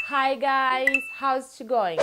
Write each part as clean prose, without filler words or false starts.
Hi guys, how's it going?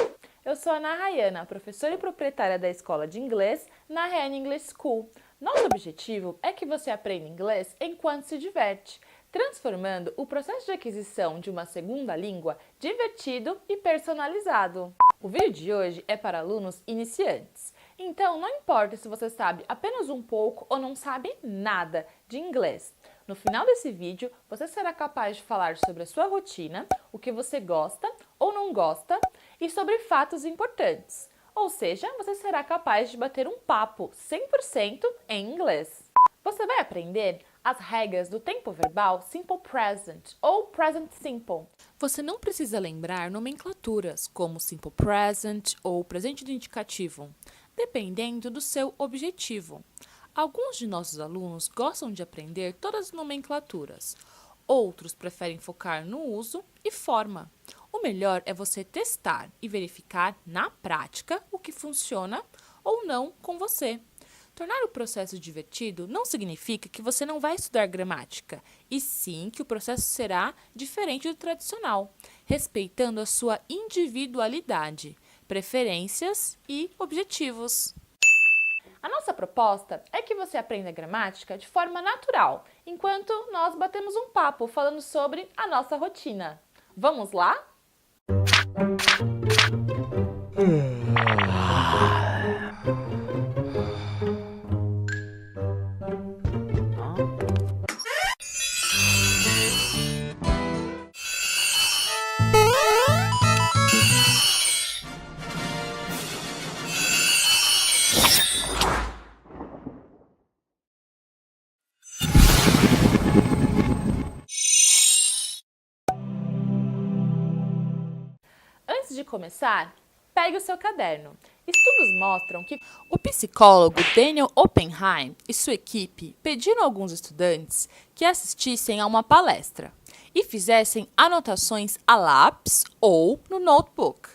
Eu sou a Ana Rayana, professora e proprietária da escola de inglês na Ryan English School. Nosso objetivo é que você aprenda inglês enquanto se diverte, transformando o processo de aquisição de uma segunda língua divertido e personalizado. O vídeo de hoje é para alunos iniciantes, então não importa se você sabe apenas um pouco ou não sabe nada de inglês. No final desse vídeo, você será capaz de falar sobre a sua rotina, o que você gosta ou não gosta e sobre fatos importantes. Ou seja, você será capaz de bater um papo 100% em inglês. Você vai aprender as regras do tempo verbal Simple Present ou Present Simple. Você não precisa lembrar nomenclaturas como Simple Present ou presente do indicativo, dependendo do seu objetivo. Alguns de nossos alunos gostam de aprender todas as nomenclaturas, outros preferem focar no uso e forma. O melhor é você testar e verificar na prática o que funciona ou não com você. Tornar o processo divertido não significa que você não vai estudar gramática, e sim que o processo será diferente do tradicional, respeitando a sua individualidade, preferências e objetivos. A nossa proposta é que você aprenda gramática de forma natural, enquanto nós batemos um papo falando sobre a nossa rotina. Vamos lá? Antes de começar, pegue o seu caderno. Estudos mostram que o psicólogo Daniel Oppenheim e sua equipe pediram a alguns estudantes que assistissem a uma palestra e fizessem anotações a lápis ou no notebook.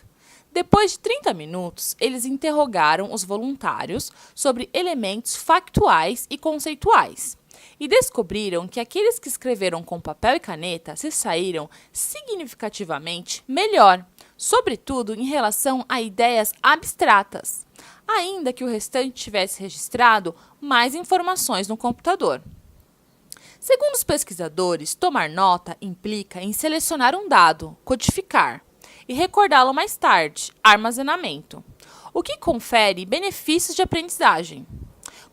Depois de 30 minutos, eles interrogaram os voluntários sobre elementos factuais e conceituais e descobriram que aqueles que escreveram com papel e caneta se saíram significativamente melhor, sobretudo em relação a ideias abstratas, ainda que o restante tivesse registrado mais informações no computador. Segundo os pesquisadores, tomar nota implica em selecionar um dado, codificar, e recordá-lo mais tarde, armazenamento, o que confere benefícios de aprendizagem.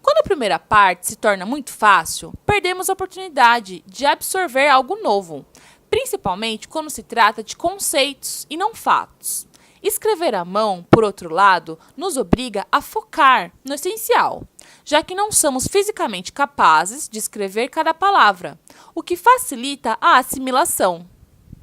Quando a primeira parte se torna muito fácil, perdemos a oportunidade de absorver algo novo, principalmente quando se trata de conceitos e não fatos. Escrever à mão, por outro lado, nos obriga a focar no essencial, já que não somos fisicamente capazes de escrever cada palavra, o que facilita a assimilação.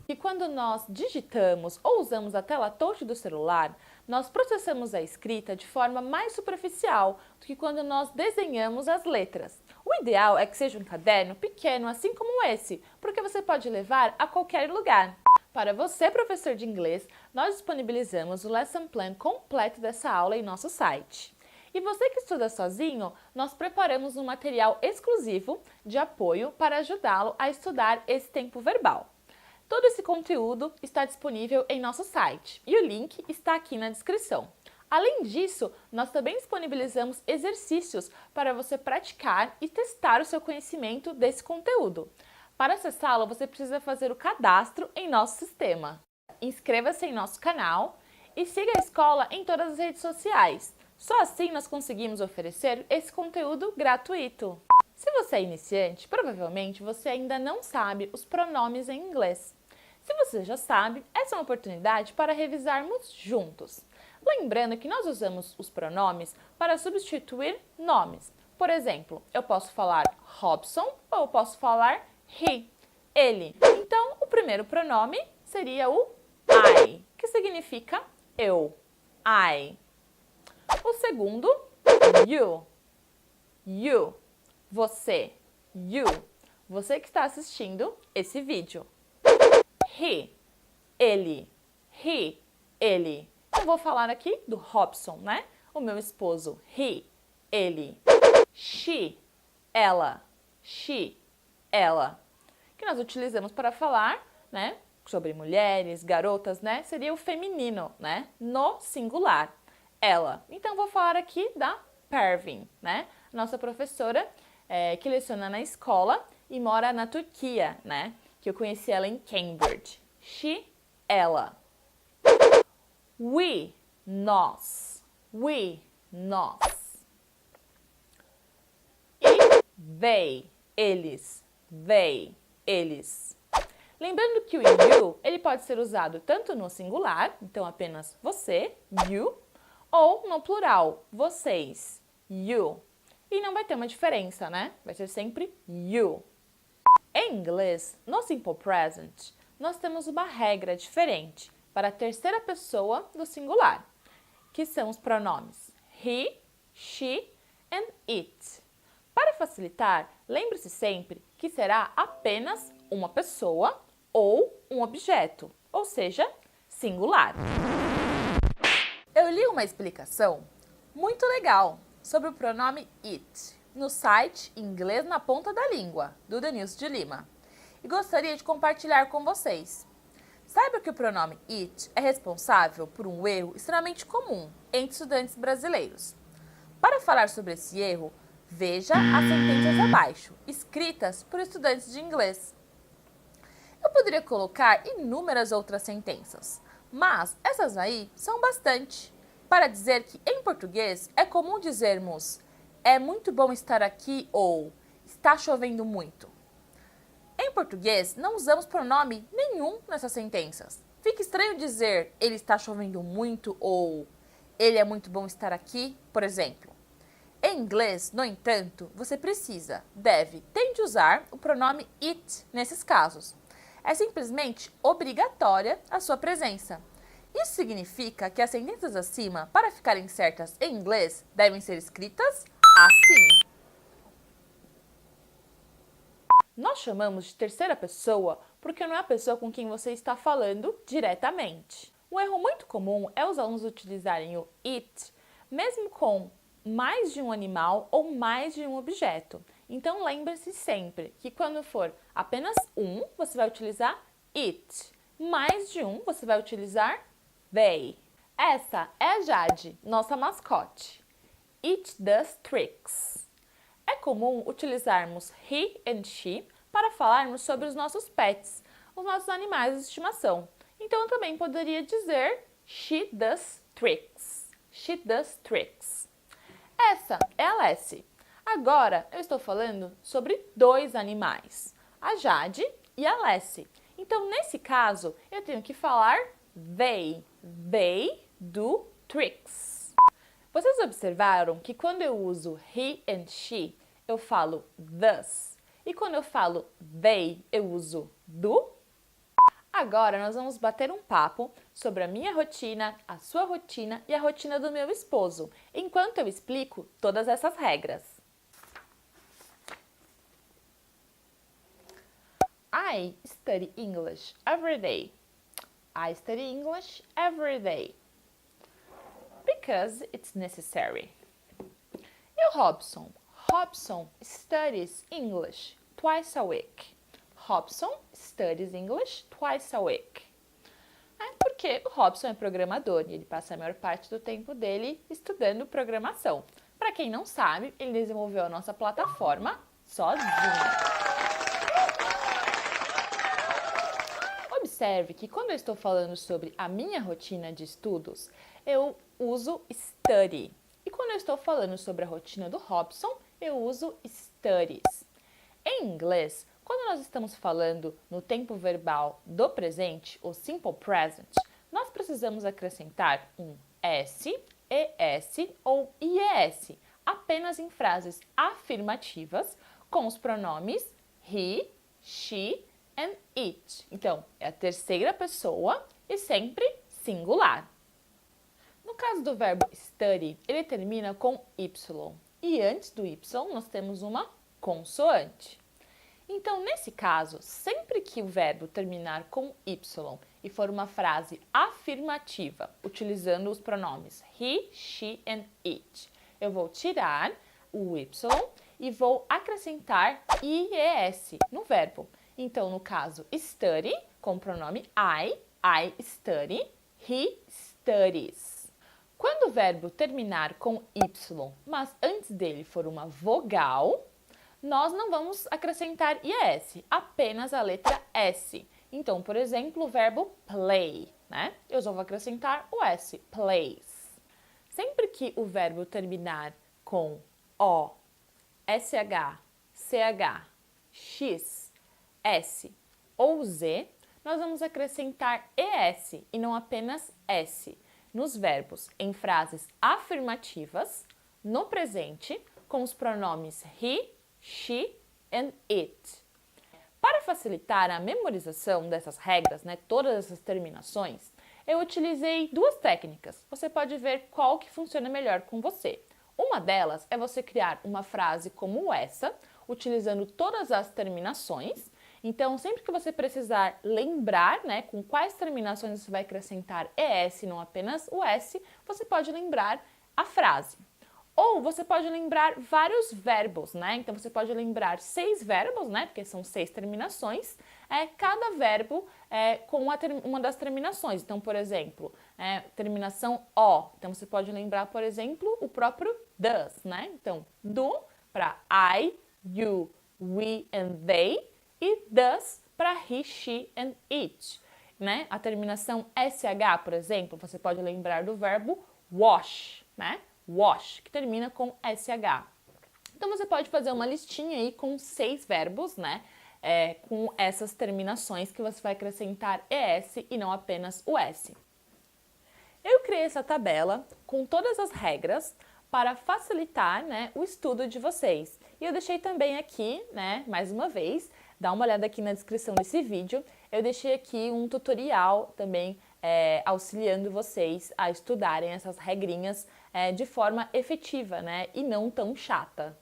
E quando nós digitamos ou usamos a tela touch do celular, nós processamos a escrita de forma mais superficial do que quando nós desenhamos as letras. O ideal é que seja um caderno pequeno, assim como esse, porque você pode levar a qualquer lugar. Para você, professor de inglês, nós disponibilizamos o lesson plan completo dessa aula em nosso site. E você que estuda sozinho, nós preparamos um material exclusivo de apoio para ajudá-lo a estudar esse tempo verbal. Todo esse conteúdo está disponível em nosso site e o link está aqui na descrição. Além disso, nós também disponibilizamos exercícios para você praticar e testar o seu conhecimento desse conteúdo. Para acessá-lo, você precisa fazer o cadastro em nosso sistema. Inscreva-se em nosso canal e siga a escola em todas as redes sociais. Só assim nós conseguimos oferecer esse conteúdo gratuito. Se você é iniciante, provavelmente você ainda não sabe os pronomes em inglês. Se você já sabe, essa é uma oportunidade para revisarmos juntos. Lembrando que nós usamos os pronomes para substituir nomes. Por exemplo, eu posso falar Robson ou eu posso falar he, ele. Então, o primeiro pronome seria o I, que significa eu, I. O segundo, you, você, you, você que está assistindo esse vídeo. He, ele. Eu vou falar aqui do Robson, né? O meu esposo. He, ele. She, ela. Que nós utilizamos para falar, né? sobre mulheres, garotas, né? Seria o feminino, né? No singular, ela. Então, vou falar aqui da Pervin, né? Nossa professora que leciona na escola e mora na Turquia, né? Que eu conheci ela em Cambridge. She, ela. We, nós. We, nós. E they, eles. They, eles. Lembrando que o you, ele pode ser usado tanto no singular, então apenas você, you, ou no plural, vocês, you. E não vai ter uma diferença, né? Vai ser sempre you. Em inglês, no simple present, nós temos uma regra diferente para a terceira pessoa do singular, que são os pronomes he, she and it. Para facilitar, lembre-se sempre que será apenas uma pessoa ou um objeto, ou seja, singular. Eu li uma explicação muito legal sobre o pronome it no site Inglês na Ponta da Língua, do Denilson de Lima, e gostaria de compartilhar com vocês. Saiba que o pronome it é responsável por um erro extremamente comum entre estudantes brasileiros. Para falar sobre esse erro, veja as sentenças abaixo, escritas por estudantes de inglês. Eu poderia colocar inúmeras outras sentenças, mas essas aí são bastante, para dizer que em português é comum dizermos é muito bom estar aqui ou está chovendo muito. Em português, não usamos pronome nenhum nessas sentenças. Fica estranho dizer ele está chovendo muito ou ele é muito bom estar aqui, por exemplo. Em inglês, no entanto, você tem de usar o pronome it nesses casos. É simplesmente obrigatória a sua presença. Isso significa que as sentenças acima, para ficarem certas em inglês, devem ser escritas assim. Nós chamamos de terceira pessoa porque não é a pessoa com quem você está falando diretamente. Um erro muito comum é os alunos utilizarem o it, mesmo com mais de um animal ou mais de um objeto. Então lembre-se sempre que quando for apenas um, você vai utilizar it. Mais de um, você vai utilizar they. Essa é a Jade, nossa mascote. It does tricks. É comum utilizarmos he and she para falarmos sobre os nossos pets, os nossos animais de estimação. Então eu também poderia dizer she does tricks. She does tricks. Essa é a Lessie. Agora eu estou falando sobre dois animais, a Jade e a Lessie. Então nesse caso eu tenho que falar they. They do tricks. Vocês observaram que quando eu uso he and she, eu falo thus. E quando eu falo they, eu uso do? Agora nós vamos bater um papo sobre a minha rotina, a sua rotina e a rotina do meu esposo, enquanto eu explico todas essas regras. I study English every day. I study English every day. Because it's necessary. E o Robson? Robson studies English twice a week. Robson studies English twice a week. Porque o Robson é programador e ele passa a maior parte do tempo dele estudando programação. Para quem não sabe, ele desenvolveu a nossa plataforma sozinho. Observe que quando eu estou falando sobre a minha rotina de estudos, eu uso study. E quando eu estou falando sobre a rotina do Robson, eu uso studies. Em inglês, quando nós estamos falando no tempo verbal do presente, o simple present, nós precisamos acrescentar um S, ES ou IES, apenas em frases afirmativas com os pronomes he, she and it. Então, é a terceira pessoa e sempre singular. No caso do verbo study, ele termina com Y. E antes do Y, nós temos uma consoante. Então, nesse caso, sempre que o verbo terminar com Y e for uma frase afirmativa, utilizando os pronomes he, she and it, eu vou tirar o Y e vou acrescentar IES no verbo. Então, no caso study, com o pronome I study, he studies. Quando o verbo terminar com Y, mas antes dele for uma vogal, nós não vamos acrescentar IS, apenas a letra S. Então, por exemplo, o verbo play, né? Eu só vou acrescentar o S, plays. Sempre que o verbo terminar com O, SH, CH, X, S ou Z, nós vamos acrescentar ES e não apenas S nos verbos em frases afirmativas, no presente, com os pronomes he, she and it. Para facilitar a memorização dessas regras, né, todas essas terminações, eu utilizei duas técnicas. Você pode ver qual que funciona melhor com você. Uma delas é você criar uma frase como essa, utilizando todas as terminações. Então, sempre que você precisar lembrar, né, com quais terminações você vai acrescentar ES e não apenas o S, você pode lembrar a frase. Ou você pode lembrar vários verbos, né? Então, você pode lembrar 6 verbos, né? Porque são 6 terminações. Cada verbo com uma das terminações. Então, por exemplo, terminação O. Então, você pode lembrar, por exemplo, o próprio does, né? Então, do para I, you, we and they. E does para he, she and it, né? A terminação SH, por exemplo, você pode lembrar do verbo wash, né? Wash, que termina com SH. Então, você pode fazer uma listinha aí com 6 verbos, né? Com essas terminações que você vai acrescentar ES e não apenas o S. Eu criei essa tabela com todas as regras para facilitar, né, o estudo de vocês. E eu deixei também aqui, né, mais uma vez, dá uma olhada aqui na descrição desse vídeo, eu deixei aqui um tutorial também auxiliando vocês a estudarem essas regrinhas de forma efetiva, né, e não tão chata.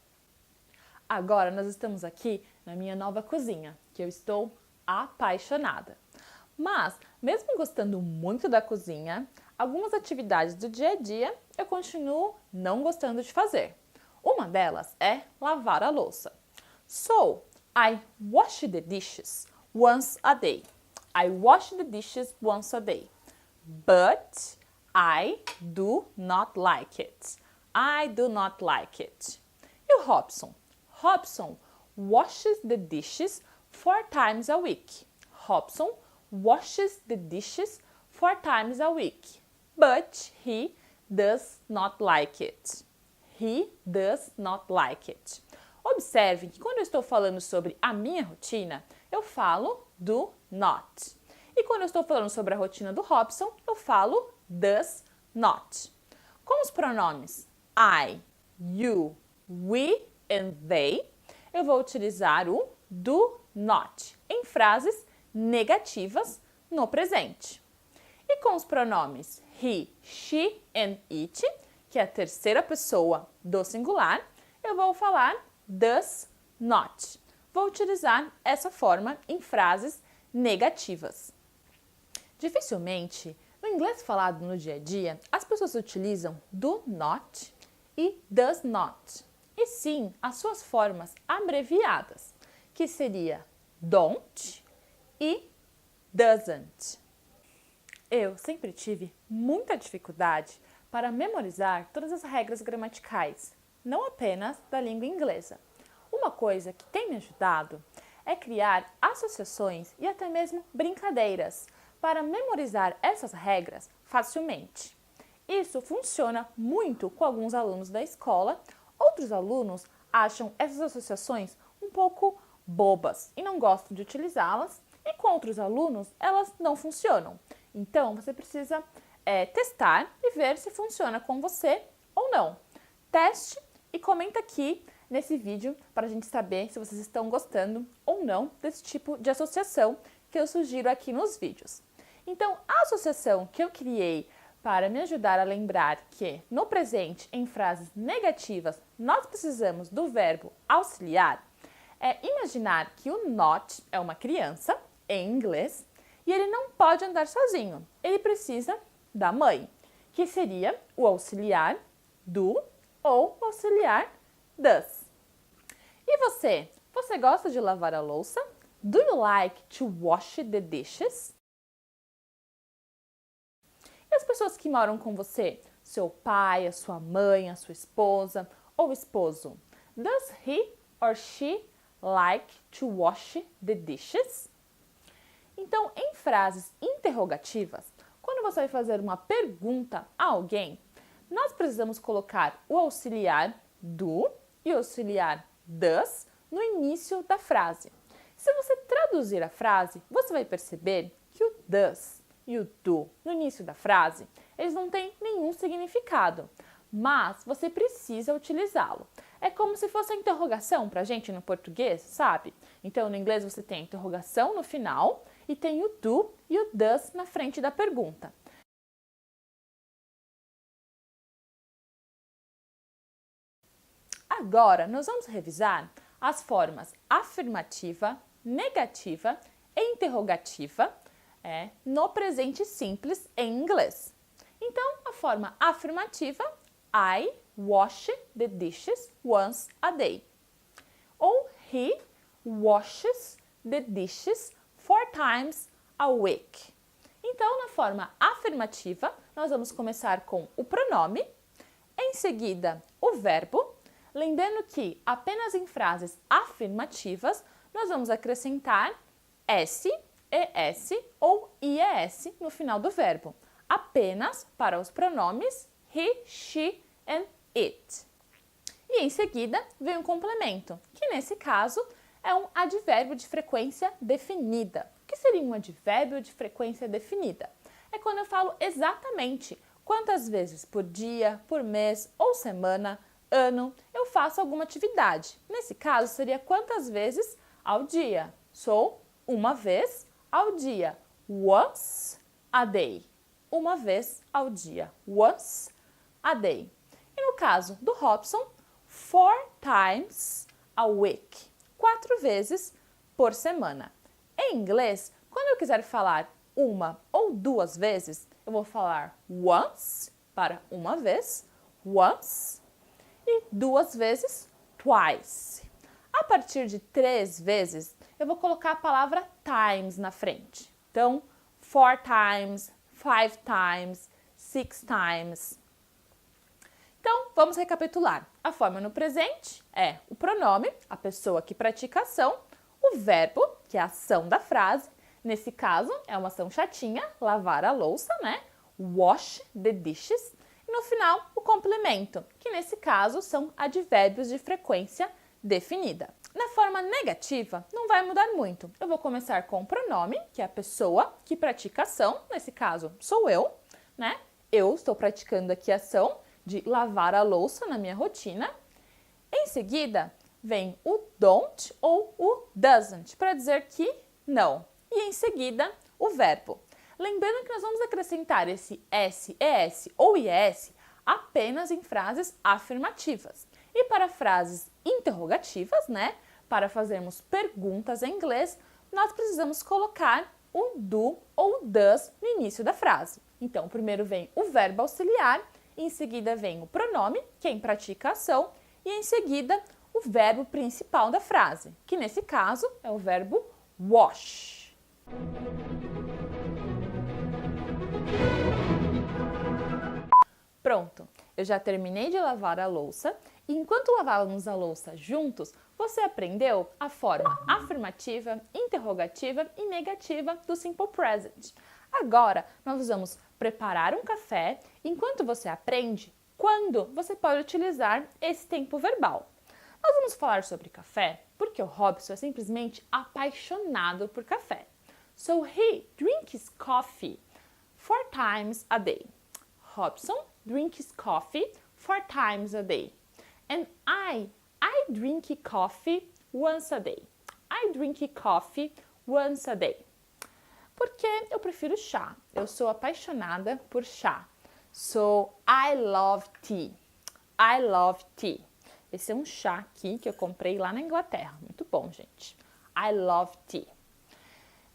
Agora nós estamos aqui na minha nova cozinha, que eu estou apaixonada. Mas, mesmo gostando muito da cozinha, algumas atividades do dia a dia eu continuo não gostando de fazer. Uma delas é lavar a louça. So, I wash the dishes once a day. I wash the dishes once a day. But I do not like it. I do not like it. E o Robson? Robson washes the dishes 4 times a week. Robson washes the dishes 4 times a week. But he does not like it. He does not like it. Observe que quando eu estou falando sobre a minha rotina, eu falo do not. E quando eu estou falando sobre a rotina do Robson, eu falo does not. Com os pronomes I, you, we and they, eu vou utilizar o do not em frases negativas no presente. E com os pronomes he, she and it, que é a terceira pessoa do singular, eu vou falar does not. Vou utilizar essa forma em frases negativas. Dificilmente, no inglês falado no dia a dia, as pessoas utilizam do not e does not. E sim, as suas formas abreviadas, que seria don't e doesn't. Eu sempre tive muita dificuldade para memorizar todas as regras gramaticais, não apenas da língua inglesa. Uma coisa que tem me ajudado é criar associações e até mesmo brincadeiras para memorizar essas regras facilmente. Isso funciona muito com alguns alunos da escola. Outros alunos acham essas associações um pouco bobas e não gostam de utilizá-las, e com outros alunos elas não funcionam. Então, você precisa testar e ver se funciona com você ou não. Teste e comenta aqui nesse vídeo para a gente saber se vocês estão gostando ou não desse tipo de associação que eu sugiro aqui nos vídeos. Então, a associação que eu criei para me ajudar a lembrar que no presente, em frases negativas, nós precisamos do verbo auxiliar, é imaginar que o not é uma criança, em inglês, e ele não pode andar sozinho. Ele precisa da mãe, que seria o auxiliar do ou o auxiliar does. E você? Você gosta de lavar a louça? Do you like to wash the dishes? E as pessoas que moram com você? Seu pai, a sua mãe, a sua esposa ou esposo? Does he or she like to wash the dishes? Então, em frases interrogativas, quando você vai fazer uma pergunta a alguém, nós precisamos colocar o auxiliar do e o auxiliar does no início da frase. Se você traduzir a frase, você vai perceber que o does e o do no início da frase, eles não têm nenhum significado, mas você precisa utilizá-lo. É como se fosse a interrogação para a gente no português, sabe? Então, no inglês você tem a interrogação no final e tem o do e o does na frente da pergunta. Agora, nós vamos revisar as formas afirmativa, negativa e interrogativa no presente simples em inglês. Então, a forma afirmativa, I wash the dishes once a day. Ou he washes the dishes 4 times a week. Então, na forma afirmativa, nós vamos começar com o pronome, em seguida o verbo, lembrando que apenas em frases afirmativas nós vamos acrescentar S, ES ou IES no final do verbo, apenas para os pronomes he, she and it. E em seguida vem um complemento, que nesse caso é um advérbio de frequência definida. O que seria um advérbio de frequência definida? É quando eu falo exatamente quantas vezes por dia, por mês ou semana, ano, eu faço alguma atividade. Nesse caso, seria quantas vezes ao dia. So, uma vez ao dia. Once a day. Uma vez ao dia. Once a day. E no caso do Robson, 4 times a week. 4 vezes por semana. Em inglês, quando eu quiser falar uma ou 2 vezes, eu vou falar once para uma vez, once, e 2 vezes, twice. A partir de 3 vezes, eu vou colocar a palavra times na frente. Então, 4 times, 5 times, 6 times. Então, vamos recapitular. A forma no presente é o pronome, a pessoa que pratica a ação, o verbo, que é a ação da frase. Nesse caso, é uma ação chatinha, lavar a louça, né? Wash the dishes. E no final, o complemento, que nesse caso são advérbios de frequência definida. Na forma negativa, não vai mudar muito. Eu vou começar com o pronome, que é a pessoa que pratica a ação. Nesse caso, sou eu, né? Eu estou praticando aqui a ação de lavar a louça na minha rotina. Em seguida, vem o don't ou o doesn't, para dizer que não. E em seguida, o verbo. Lembrando que nós vamos acrescentar esse S, ES ou IES apenas em frases afirmativas. E para frases interrogativas, né, para fazermos perguntas em inglês, nós precisamos colocar o do ou does no início da frase. Então, primeiro vem o verbo auxiliar, em seguida vem o pronome, quem pratica a ação, e em seguida o verbo principal da frase, que nesse caso é o verbo wash. Pronto, eu já terminei de lavar a louça e enquanto lavávamos a louça juntos, você aprendeu a forma afirmativa, interrogativa e negativa do Simple Present. Agora, nós vamos preparar um café enquanto você aprende quando você pode utilizar esse tempo verbal. Nós vamos falar sobre café porque o Robson é simplesmente apaixonado por café. So he drinks coffee 4 times a day. Robson drinks coffee 4 times a day. And I drink coffee once a day. I drink coffee once a day. Porque eu prefiro chá. Eu sou apaixonada por chá. So, I love tea. I love tea. Esse é um chá aqui que eu comprei lá na Inglaterra. Muito bom, gente. I love tea.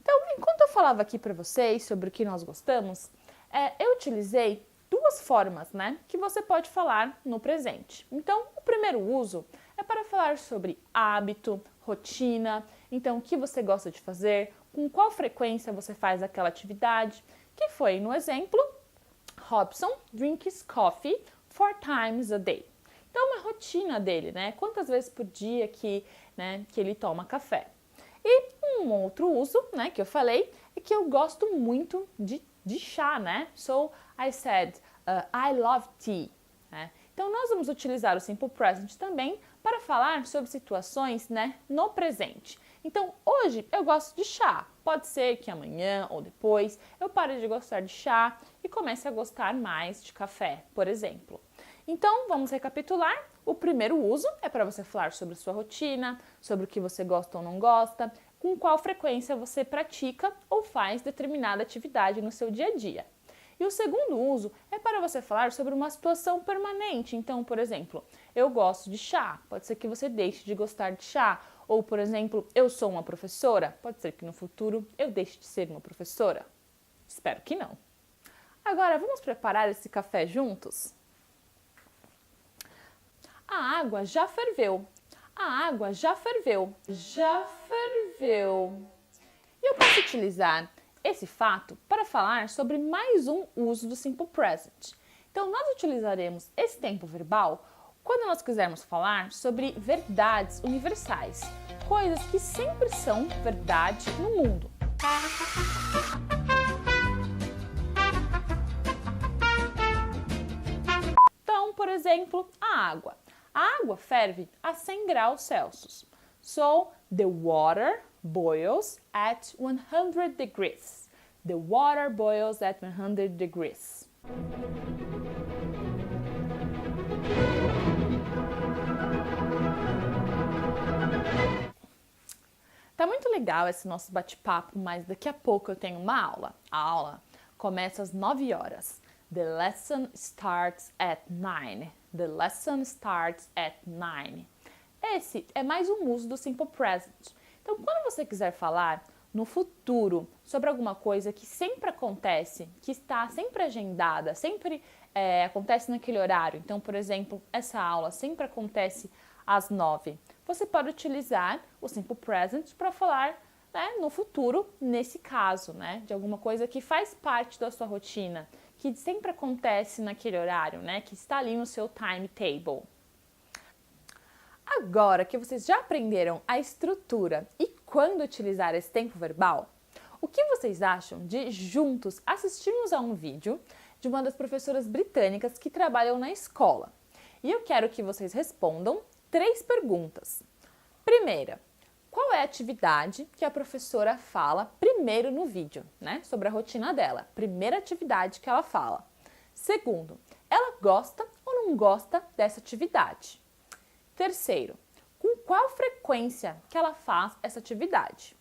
Então, enquanto eu falava aqui para vocês sobre o que nós gostamos, eu utilizei 2 formas, né, que você pode falar no presente. Então, o primeiro uso é para falar sobre hábito, rotina. Então, o que você gosta de fazer, com qual frequência você faz aquela atividade, que foi, no exemplo, Robson drinks coffee 4 times a day. Então, uma rotina dele, né? Quantas vezes por dia que ele toma café. E um outro uso, né, que eu falei, é que eu gosto muito de chá, né? So, I said, I love tea. Né? Então, nós vamos utilizar o Simple Present também para falar sobre situações, né, no presente. Então, hoje eu gosto de chá. Pode ser que amanhã ou depois eu pare de gostar de chá e comece a gostar mais de café, por exemplo. Então, vamos recapitular. O primeiro uso é para você falar sobre sua rotina, sobre o que você gosta ou não gosta, com qual frequência você pratica ou faz determinada atividade no seu dia a dia. E o segundo uso é para você falar sobre uma situação permanente. Então, por exemplo, eu gosto de chá, pode ser que você deixe de gostar de chá. Ou, por exemplo, eu sou uma professora, pode ser que no futuro eu deixe de ser uma professora. Espero que não. Agora, vamos preparar esse café juntos? A água já ferveu. A água já ferveu. Já ferveu. E eu posso utilizar esse fato para falar sobre mais um uso do Simple Present. Então, nós utilizaremos esse tempo verbal quando nós quisermos falar sobre verdades universais, coisas que sempre são verdade no mundo. Então, por exemplo, a água. A água ferve a 100 graus Celsius. So, the water boils at 100 degrees. The water boils at 100 degrees. Tá muito legal esse nosso bate-papo, mas daqui a pouco eu tenho uma aula. A aula começa às 9 horas. The lesson starts at 9. The lesson starts at 9. Esse é mais um uso do Simple Present. Então, quando você quiser falar no futuro sobre alguma coisa que sempre acontece, que está sempre agendada, sempre acontece naquele horário. Então, por exemplo, essa aula sempre acontece às 9. Você pode utilizar o Simple Present para falar, né, no futuro, nesse caso, né, de alguma coisa que faz parte da sua rotina, que sempre acontece naquele horário, né, que está ali no seu timetable. Agora que vocês já aprenderam a estrutura e quando utilizar esse tempo verbal, o que vocês acham de juntos assistirmos a um vídeo de uma das professoras britânicas que trabalham na escola? E eu quero que vocês respondam 3 perguntas. Primeira, qual é a atividade que a professora fala primeiro no vídeo, né? Sobre a rotina dela. Primeira atividade que ela fala. Segundo, ela gosta ou não gosta dessa atividade? Terceiro, com qual frequência que ela faz essa atividade?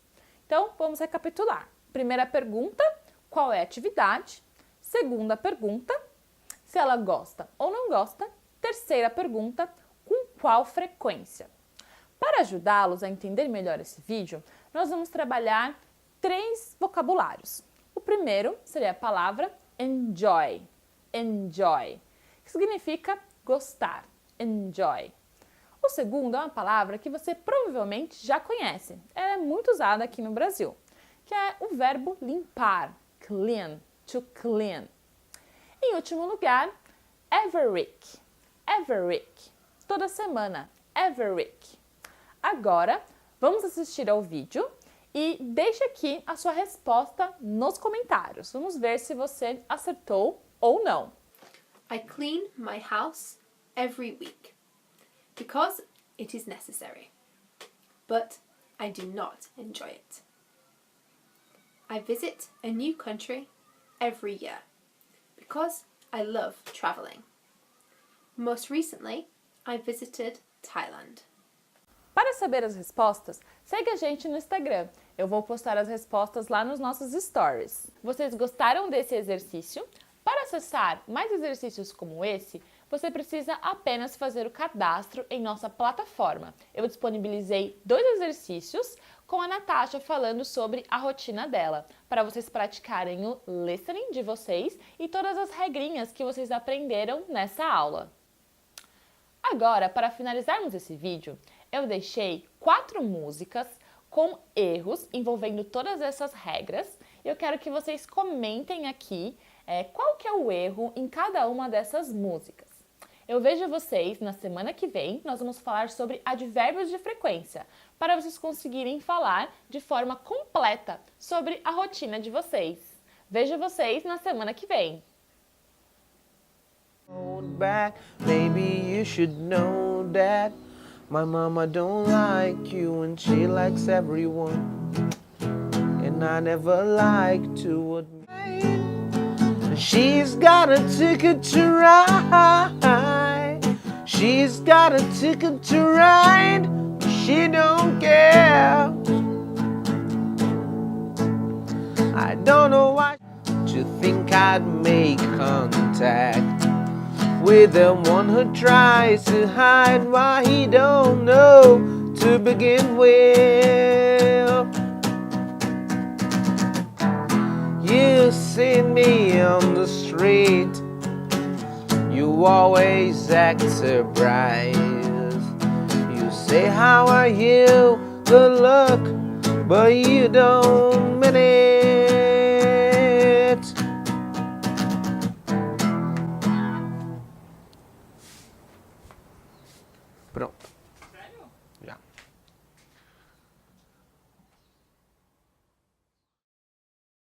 Então, vamos recapitular. Primeira pergunta, qual é a atividade? Segunda pergunta, se ela gosta ou não gosta. Terceira pergunta, com qual frequência? Para ajudá-los a entender melhor esse vídeo, nós vamos trabalhar 3 vocabulários. O primeiro seria a palavra enjoy. Enjoy, que significa gostar. Enjoy. O segundo é uma palavra que você provavelmente já conhece. Ela é muito usada aqui no Brasil, que é o verbo limpar. Clean, to clean. Em último lugar, every week. Every week. Toda semana. Every week. Agora, vamos assistir ao vídeo e deixe aqui a sua resposta nos comentários. Vamos ver se você acertou ou não. I clean my house every week because it is necessary, but I do not enjoy it. I visit a new country every year because I love traveling. Most recently, I visited Thailand. Para saber as respostas, segue a gente no Instagram. Eu vou postar as respostas lá nos nossos stories. Vocês gostaram desse exercício? Para acessar mais exercícios como esse, você precisa apenas fazer o cadastro em nossa plataforma. Eu disponibilizei 2 exercícios com a Natasha falando sobre a rotina dela, para vocês praticarem o listening de vocês e todas as regrinhas que vocês aprenderam nessa aula. Agora, para finalizarmos esse vídeo, eu deixei 4 músicas com erros envolvendo todas essas regras. Eu quero que vocês comentem aqui qual que é o erro em cada uma dessas músicas. Eu vejo vocês na semana que vem, nós vamos falar sobre advérbios de frequência, para vocês conseguirem falar de forma completa sobre a rotina de vocês. Vejo vocês na semana que vem. Hold back, maybe you should know that my mama don't like you and she likes everyone, and I never like to admit she's got a ticket to ride. She's got a ticket to ride. She don't care. I don't know why you think I'd make contact with the one who tries to hide why he don't know to begin with. You see me on the street, you always act surprised. You say, how are you? Good luck, but you don't mean it. Pronto. Sério? Já.